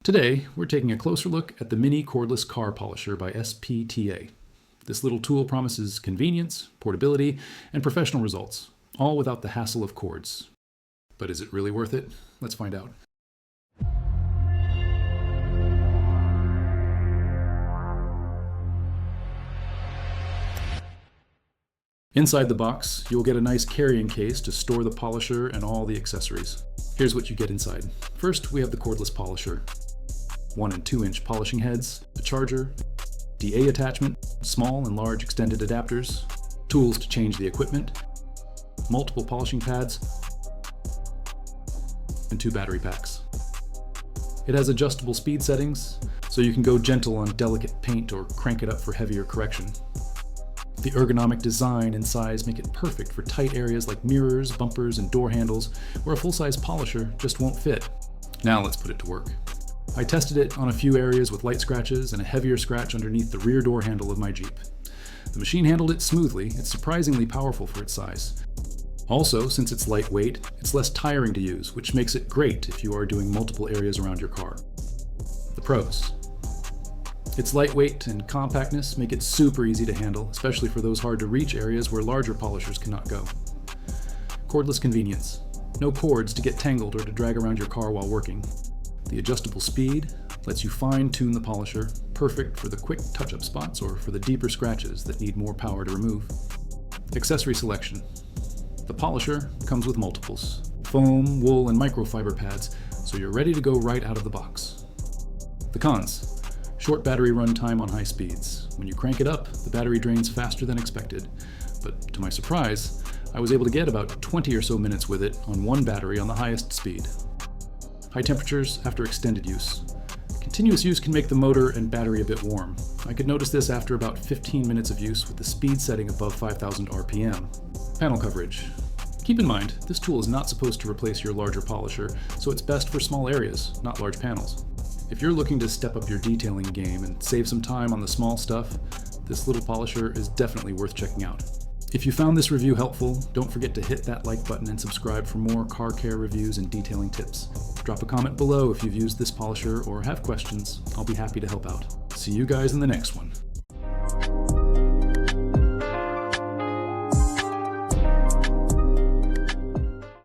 Today, we're taking a closer look at the Mini Cordless Car Polisher by SPTA. This little tool promises convenience, portability, and professional results, all without the hassle of cords. But is it really worth it? Let's find out. Inside the box, you'll get a nice carrying case to store the polisher and all the accessories. Here's what you get inside. First, we have the cordless polisher. 1 and 2 inch polishing heads, a charger, DA attachment, small and large extended adapters, tools to change the equipment, multiple polishing pads, and 2 battery packs. It has adjustable speed settings, so you can go gentle on delicate paint or crank it up for heavier correction. The ergonomic design and size make it perfect for tight areas like mirrors, bumpers, and door handles, where a full-size polisher just won't fit. Now let's put it to work. I tested it on a few areas with light scratches and a heavier scratch underneath the rear door handle of my Jeep. The machine handled it smoothly. It's surprisingly powerful for its size. Also, since it's lightweight, it's less tiring to use, which makes it great if you are doing multiple areas around your car. The pros. Its lightweight and compactness make it super easy to handle, especially for those hard-to-reach areas where larger polishers cannot go. Cordless convenience. No cords to get tangled or to drag around your car while working. The adjustable speed lets you fine-tune the polisher, perfect for the quick touch-up spots or for the deeper scratches that need more power to remove. Accessory selection. The polisher comes with multiples: foam, wool, and microfiber pads, so you're ready to go right out of the box. The cons. Short battery run time on high speeds. When you crank it up, the battery drains faster than expected. But to my surprise, I was able to get about 20 or so minutes with it on one battery on the highest speed. High temperatures after extended use. Continuous use can make the motor and battery a bit warm. I could notice this after about 15 minutes of use with the speed setting above 5,000 RPM. Panel coverage. Keep in mind, this tool is not supposed to replace your larger polisher, so it's best for small areas, not large panels. If you're looking to step up your detailing game and save some time on the small stuff, this little polisher is definitely worth checking out. If you found this review helpful, don't forget to hit that like button and subscribe for more car care reviews and detailing tips. Drop a comment below if you've used this polisher or have questions. I'll be happy to help out. See you guys in the next one.